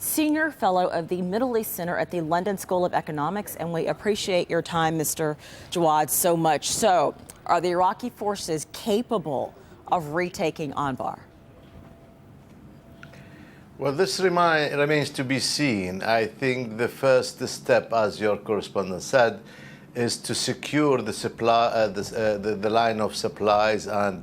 Senior Fellow of the Middle East Center at the London School of Economics, and we appreciate your time, Mr. Jawad, so much. So, are the Iraqi forces capable of retaking Anbar? Well, this remains to be seen. I think the first step, as your correspondent said, is to secure the supply, the line of supplies, and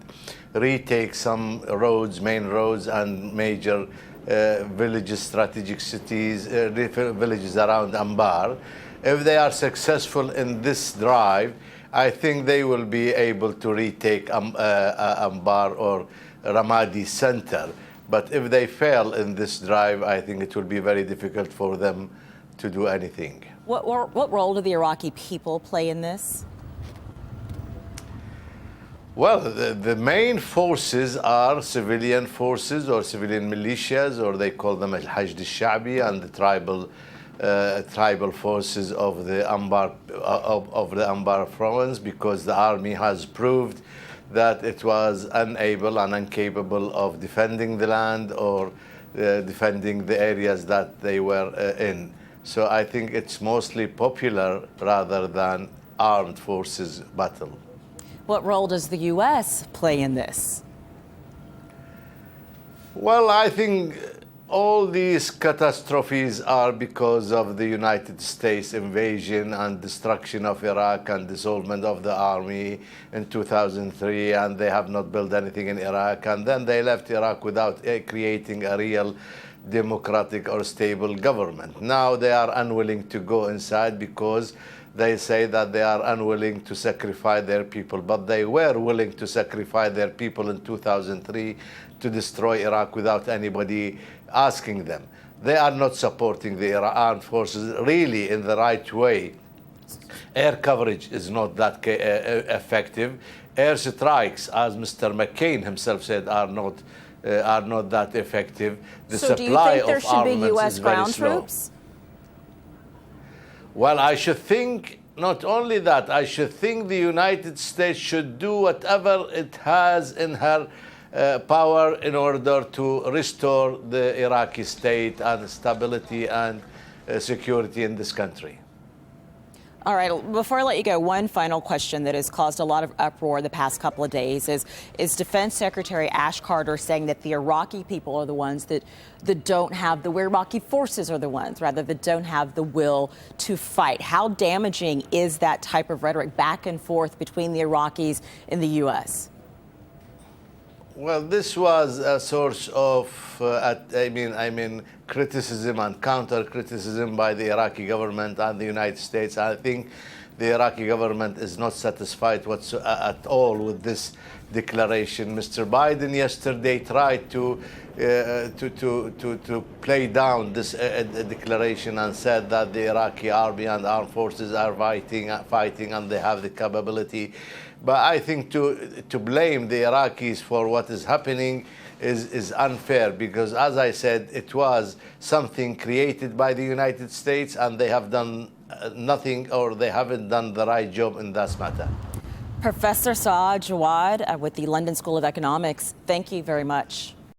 retake some roads, main roads, and major villages, strategic cities, villages around Anbar. If they are successful in this drive, I think they will be able to retake Anbar or Ramadi center. But if they fail in this drive, I think it will be very difficult for them to do anything. What role do the Iraqi people play in this? Well, the main forces are civilian forces or civilian militias, or they call them al-Hashd al-Sha'bi, and the tribal forces of the Anbar Province, because the army has proved that it was unable and incapable of defending the land or defending the areas that they were in. So I think it's mostly popular rather than armed forces battle. What role does the U.S. play in this? Well, I think all these catastrophes are because of the United States invasion and destruction of Iraq and dissolvement of the army in 2003, and they have not built anything in Iraq. And then they left Iraq without creating a real democratic or stable government. Now they are unwilling to go inside because they say that they are unwilling to sacrifice their people. But they were willing to sacrifice their people in 2003 to destroy Iraq without anybody asking them. They are not supporting the armed forces really in the right way. Air coverage is not that effective. Air strikes, as Mr. McCain himself said, are not that effective. The so supply do you think there should be U.S. ground slow. troops? Well, I should think not only that, I should think the United States should do whatever it has in her power in order to restore the Iraqi state and stability and security in this country. All right, before I let you go, one final question that has caused a lot of uproar the past couple of days is Defense Secretary Ash Carter saying that the Iraqi people are the ones that don't have the Iraqi forces are the ones, rather, that don't have the will to fight. How damaging is that type of rhetoric back and forth between the Iraqis and the U.S.? Well, this was a source of, criticism and counter-criticism by the Iraqi government and the United States. I think the Iraqi government is not satisfied at all with this declaration. Mr. Biden yesterday tried to play down this declaration and said that the Iraqi army and armed forces are fighting and they have the capability. But I think to blame the Iraqis for what is happening is unfair, because, as I said, it was something created by the United States, and they have done nothing, or they haven't done the right job in that matter. Professor Saad Jawad with the London School of Economics, thank you very much.